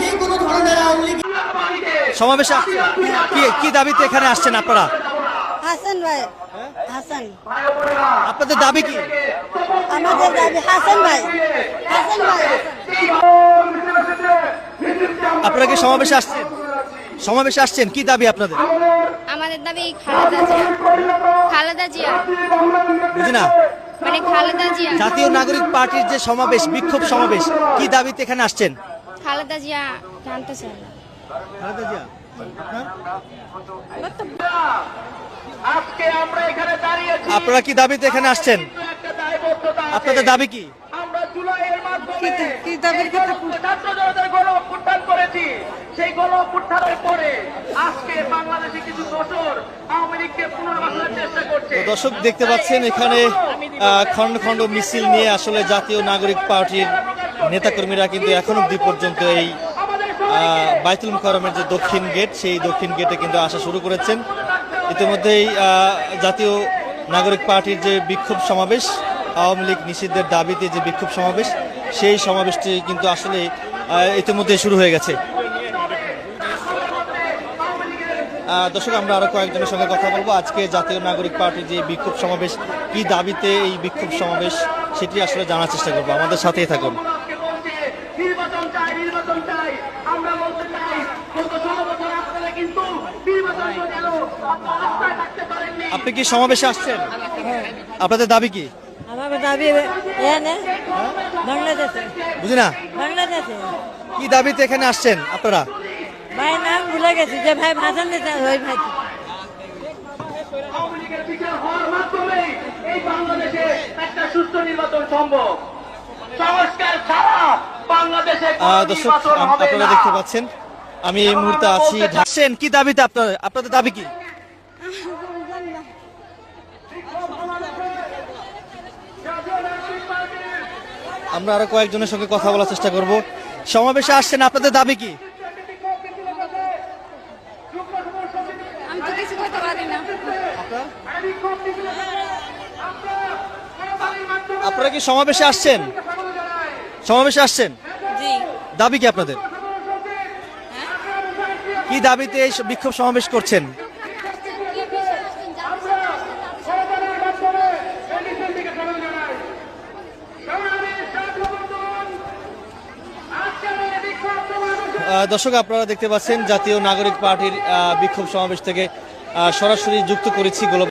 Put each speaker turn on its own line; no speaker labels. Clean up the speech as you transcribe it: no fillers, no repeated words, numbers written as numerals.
যে কোনো ধরনের আওয়ামী লীগ
সমাবেশে কি দাবিতে এখানে আসছেন আপনারা?
হাসান ভাই, হাসান।
আপনাদের দাবি কি?
আমাদের দাবি হাসান ভাই, হাসান ভাই।
আপনারা কি সমাবেশে আসছেন? সমাবেশে আসছেন, কি দাবি আপনাদের?
আমাদের দাবি খালেদা জিয়া। খালেদা জিয়া
বুঝি না।
মানে খালেদা জিয়া।
জাতীয় নাগরিক পার্টির যে সমাবেশ, বিক্ষোভ সমাবেশ, কি দাবিতে এখানে আসছেন?
খালেদা জিয়া জানতে চাই না।
খালেদা জিয়া।
আজকে আমরা এখানে দাঁড়িয়েছি
আপনারা কি দাবিতে এখানে আসছেন?
একটা দায়বদ্ধতা আছে।
আপনাদের দাবি কি?
আমরা জুলাইয়ের মাধ্যমে
কি দাবির কথা?
ছাত্র জনতার গণ অভ্যুত্থান করেছি। সেই গণ অভ্যুত্থানের পরে আজকে বাংলাদেশে কিছু দোসর আওয়ামী লীগকে পুনর্বাসনের চেষ্টা করছে।
তো দর্শক দেখতে পাচ্ছেন এখানে খন্ড খন্ড মিছিল নিয়ে আসলে জাতীয় নাগরিক পার্টির নেতাকর্মীরা কিন্তু এখন অব্দি পর্যন্ত এই বাইতুল মুকাররমের যে দক্ষিণ গেট, সেই দক্ষিণ গেটে কিন্তু আসা শুরু করেছেন। ইতিমধ্যেই জাতীয় নাগরিক পার্টির যে বিক্ষোভ সমাবেশ, আওয়ামী লীগ নিষিদ্ধের দাবিতে যে বিক্ষোভ সমাবেশ, সেই সমাবেশটি কিন্তু আসলে ইতিমধ্যে শুরু হয়ে গেছে। দর্শক, আমরা আরো কয়েকজনের সঙ্গে কথা বলবো। আজকে জাতীয় নাগরিক পার্টির যে বিক্ষোভ সমাবেশ, কি দাবিতে এই বিক্ষোভ সমাবেশ, সেটি আসলে জানার চেষ্টা করবো। আমাদের সাথেই থাকুন।
নির্বাচন চাই, নির্বাচন চাই। আমরা বলতে চাই গত 16 বছর আপনারা কিন্তু নির্বাচন করে গেল, আপনারা রাস্তায় থাকতে পারেননি।
আপনি কি সমাবেশে আসছেন? আপনাদের দাবি কি?
আমাদের দাবি এনে বাংলাদেশে,
বুঝি না।
বাংলাদেশে।
কি দাবিতে এখানে আসছেন আপনারা?
ভাই নাম ভুলে গেছি, যে ভাই ভাষণ দিতে ওই ভাই।
আওয়ামী লীগের বিচার হওয়ার মাধ্যমে এই বাংলাদেশে একটা সুস্থ নির্বাচন সম্ভব। সংস্কার ছাড়া বাংলাদেশে কোনো
দর্শক,
নির্বাচন হবে
আপনারা
না।
দেখতে পাচ্ছেন আমি এই মুহূর্তে আছি। আসছেন, কি দাবিতে আপনাদের দাবি কি? আমরা আরো কয়েকজনের সঙ্গে কথা বলার চেষ্টা করব। সমাবেশে আসছেন, আপনাদের দাবি কি?
আমি তো কিছু করতে পারি না।
আপনারা কি সমাবেশে আসছেন? সমাবেশে আসছেন,
জি।
দাবি কি আপনাদের? কি দাবিতে এই বিক্ষোভ সমাবেশ করছেন? দর্শক, আপনারা দেখতে পাচ্ছেন জাতীয় নাগরিক পার্টির বিক্ষোভ সমাবেশ থেকে সরাসরি যুক্ত করেছি গোলাপ